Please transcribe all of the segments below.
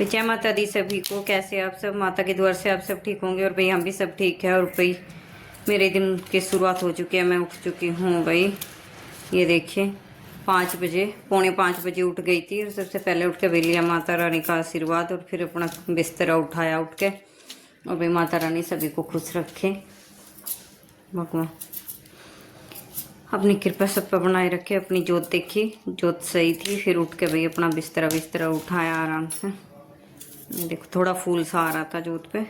जय माता दी सभी को। कैसे आप सब? माता के द्वार से आप सब ठीक होंगे। और भाई हम भी सब ठीक है। और भाई मेरे दिन की शुरुआत हो चुकी है। मैं उठ चुकी हूँ भाई। ये देखिए 5 बजे, पौने 5 बजे उठ गई थी। और सबसे पहले उठ के भाई लिया माता रानी का आशीर्वाद और फिर अपना बिस्तरा उठाया उठ के। और भाई माता रानी सभी को खुश रखे, भगवान अपनी कृपा सब पर बनाए रखे। अपनी जोत देखी, जोत सही थी। फिर उठ के भाई अपना बिस्तरा उठाया आराम से। देखो थोड़ा फूल सा आ रहा था जोत पे,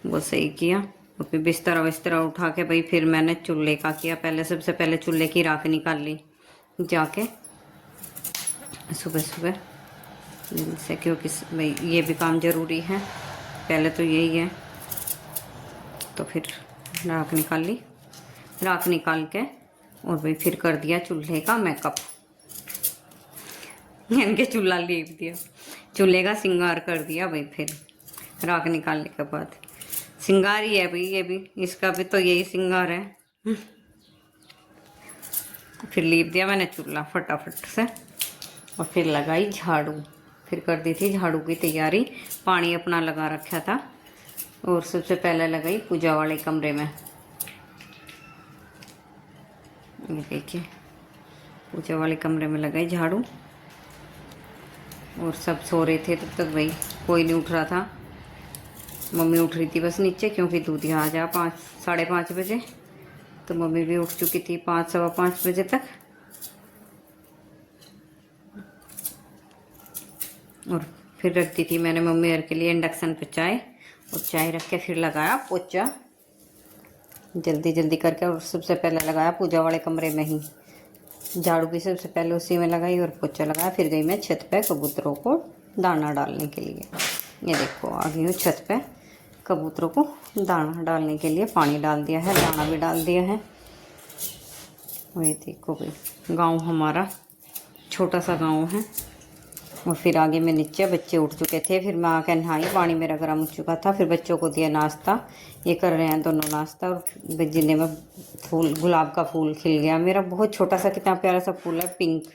वो सही किया। और फिर बिस्तरा उठा के भाई फिर मैंने चूल्हे का किया। पहले सबसे पहले चूल्हे की राख निकाल ली जाके सुबह सुबह से, क्योंकि भाई ये भी काम ज़रूरी है। पहले तो यही है। तो फिर राख निकाल ली। राख निकाल के और भाई फिर कर दिया चूल्हे का मेकअप। इनके चूल्हा लीप दिया, चूल्हे का श्रृंगार कर दिया भाई। फिर राख निकालने के बाद श्रृंगार ही है भाई ये भी, इसका भी तो यही श्रृंगार है। फिर लीप दिया मैंने चूल्हा फटाफट से। और फिर लगाई झाड़ू। फिर कर दी थी झाड़ू की तैयारी। पानी अपना लगा रखा था। और सबसे पहले लगाई पूजा वाले कमरे में। ये देखिए पूजा वाले कमरे में लगाई झाड़ू। और सब सो रहे थे तब तक भाई, कोई नहीं उठ रहा था। मम्मी उठ रही थी बस नीचे, क्योंकि दूधिया आ जा 5 साढ़े 5 बजे। तो मम्मी भी उठ चुकी थी 5 सवा 5 बजे तक। और फिर रख दी थी मैंने मम्मी और के लिए इंडक्शन पे चाय। और चाय रख के फिर लगाया पोछा जल्दी जल्दी करके। और सबसे पहले लगाया पूजा वाले कमरे में ही। झाड़ू भी सबसे पहले उसी में लगाई और पोछा लगाया। फिर गई मैं छत पे कबूतरों को दाना डालने के लिए। ये देखो आ गई हूँ छत पे कबूतरों को दाना डालने के लिए। पानी डाल दिया है, दाना भी डाल दिया है। वही देखो भाई गांव हमारा छोटा सा गांव है। और फिर आगे मैं नीचे, बच्चे उठ चुके थे। फिर मैं आके नहाई, पानी मेरा गर्म हो चुका था। फिर बच्चों को दिया नाश्ता। ये कर रहे हैं दोनों नाश्ता। और जिन्हें में फूल, गुलाब का फूल खिल गया मेरा, बहुत छोटा सा कितना प्यारा सा फूल है पिंक।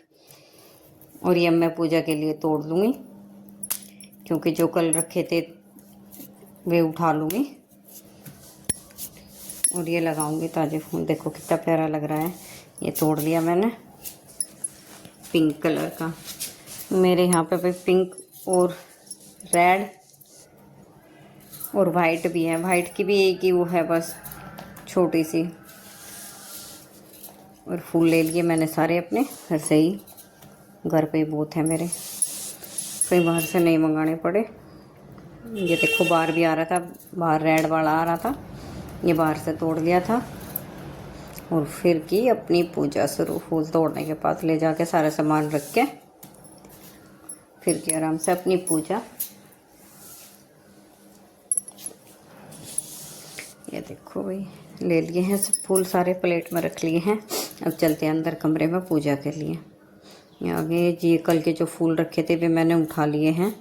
और ये मैं पूजा के लिए तोड़ लूँगी, क्योंकि जो कल रखे थे वे उठा लूँगी। और ये लगाऊंगी ताज़े फूल। देखो कितना प्यारा लग रहा है। ये तोड़ लिया मैंने पिंक कलर का। मेरे यहाँ पे भाई पिंक और रेड और वाइट भी है। वाइट की भी एक ही वो है बस, छोटी सी। और फूल ले लिए मैंने सारे अपने घर से ही। घर पे ही बहुत है मेरे, कहीं बाहर से नहीं मंगाने पड़े। ये देखो बाहर भी आ रहा था, बाहर रेड वाला आ रहा था। ये बाहर से तोड़ लिया था। और फिर की अपनी पूजा शुरू। फूल तोड़ने के बाद ले जाके सारा सामान रख के फिर की आराम से अपनी पूजा। ये देखो भाई ले लिए हैं सब फूल, सारे प्लेट में रख लिए हैं। अब चलते हैं अंदर कमरे में पूजा के लिए। ये आगे जी कल के जो फूल रखे थे वे मैंने उठा लिए हैं।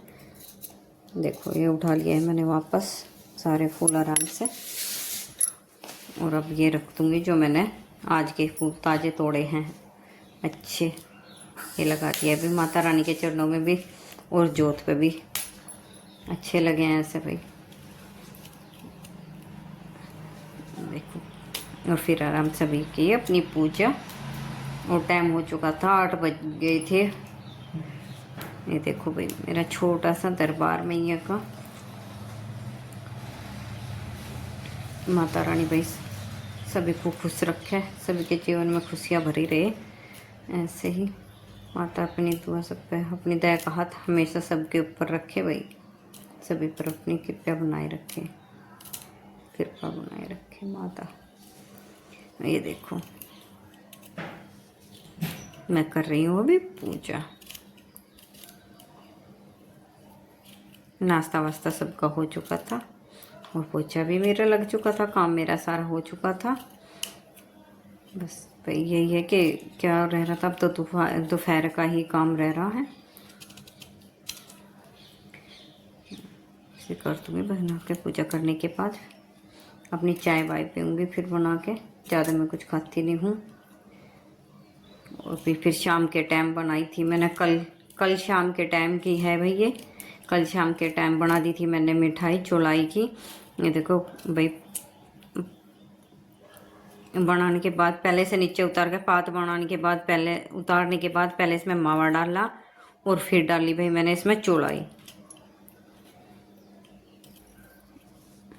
देखो ये उठा लिए हैं मैंने वापस सारे फूल आराम से। और अब ये रख दूँगी जो मैंने आज के फूल ताज़े तोड़े हैं अच्छे। ये लगा दिया अभी माता रानी के चरणों में भी और जोत पे भी अच्छे लगे हैं ऐसे भाई। देखो और फिर आराम से भी की अपनी पूजा। और टाइम हो चुका था 8 बज गए थे। ये देखो भाई मेरा छोटा सा दरबार मैया का। माता रानी भाई सभी को खुश रखे, सभी के जीवन में खुशियाँ भरी रहे ऐसे ही। माता अपनी दुआ सब पे, अपनी दया का हाथ हमेशा सबके ऊपर रखे भाई। सभी पर अपनी कृपा बनाए रखे, कृपा बनाए रखे माता। ये देखो मैं कर रही हूँ अभी पूजा। नाश्ता वास्ता सबका हो चुका था और पोछा भी मेरा लग चुका था। काम मेरा सारा हो चुका था। बस भाई यही है कि क्या रह रहा था, अब तो दोपहर का ही काम रह रहा है। इसे कर दूँगी बना के। पूजा करने के बाद अपनी चाय वाय पीऊँगी फिर बना के। ज़्यादा मैं कुछ खाती नहीं हूँ। और फिर शाम के टाइम बनाई थी मैंने कल शाम के टाइम की है भाई। ये कल शाम के टाइम बना दी थी मैंने मिठाई चौलाई की। ये देखो भाई, बनाने के बाद पहले से नीचे उतार के, पात बनाने के बाद पहले उतारने के बाद पहले इसमें मावा डाला और फिर डाली भाई मैंने इसमें चौलाई।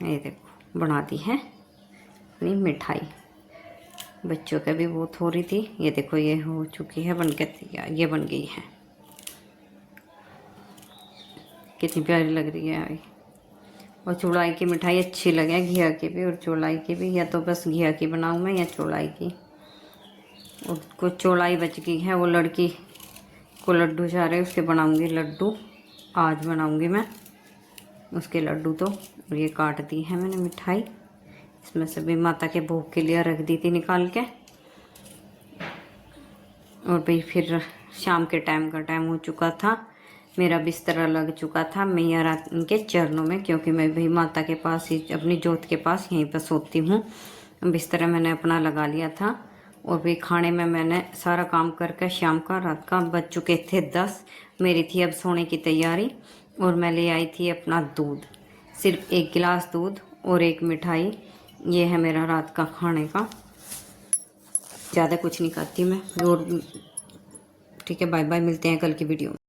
ये देखो बना दी है अपनी मिठाई। बच्चों के भी बहुत हो रही थी। ये देखो ये हो चुकी है बन के तैयार, ये बन गई है। कितनी प्यारी लग रही है अभी। और चौलाई की मिठाई अच्छी लगे, घिया की भी और चौलाई की भी। या तो बस घिया की बनाऊँ मैं या चौलाई की। और कुछ चौलाई बच गई है, वो लड़की को लड्डू चाह रहे, उसके बनाऊंगी लड्डू। आज बनाऊंगी मैं उसके लड्डू। तो और ये काट दी है मैंने मिठाई, इसमें से भी माता के भोग के लिए रख दी थी निकाल के। और भाई फिर शाम के टाइम का टाइम हो चुका था, मेरा बिस्तरा लग चुका था मैया रानी के चरणों में, क्योंकि मैं भाई माता के पास ही, अपनी जोत के पास यहीं पर सोती हूँ। बिस्तरा मैंने अपना लगा लिया था। और भाई खाने में मैंने सारा काम करके शाम का, रात का बज चुके थे 10। मेरी थी अब सोने की तैयारी। और मैं ले आई थी अपना दूध, सिर्फ 1 गिलास दूध और 1 मिठाई। ये है मेरा रात का खाने का। ज़्यादा कुछ नहीं खाती मैं। और ठीक है, बाय बाय, मिलते हैं कल की वीडियो में।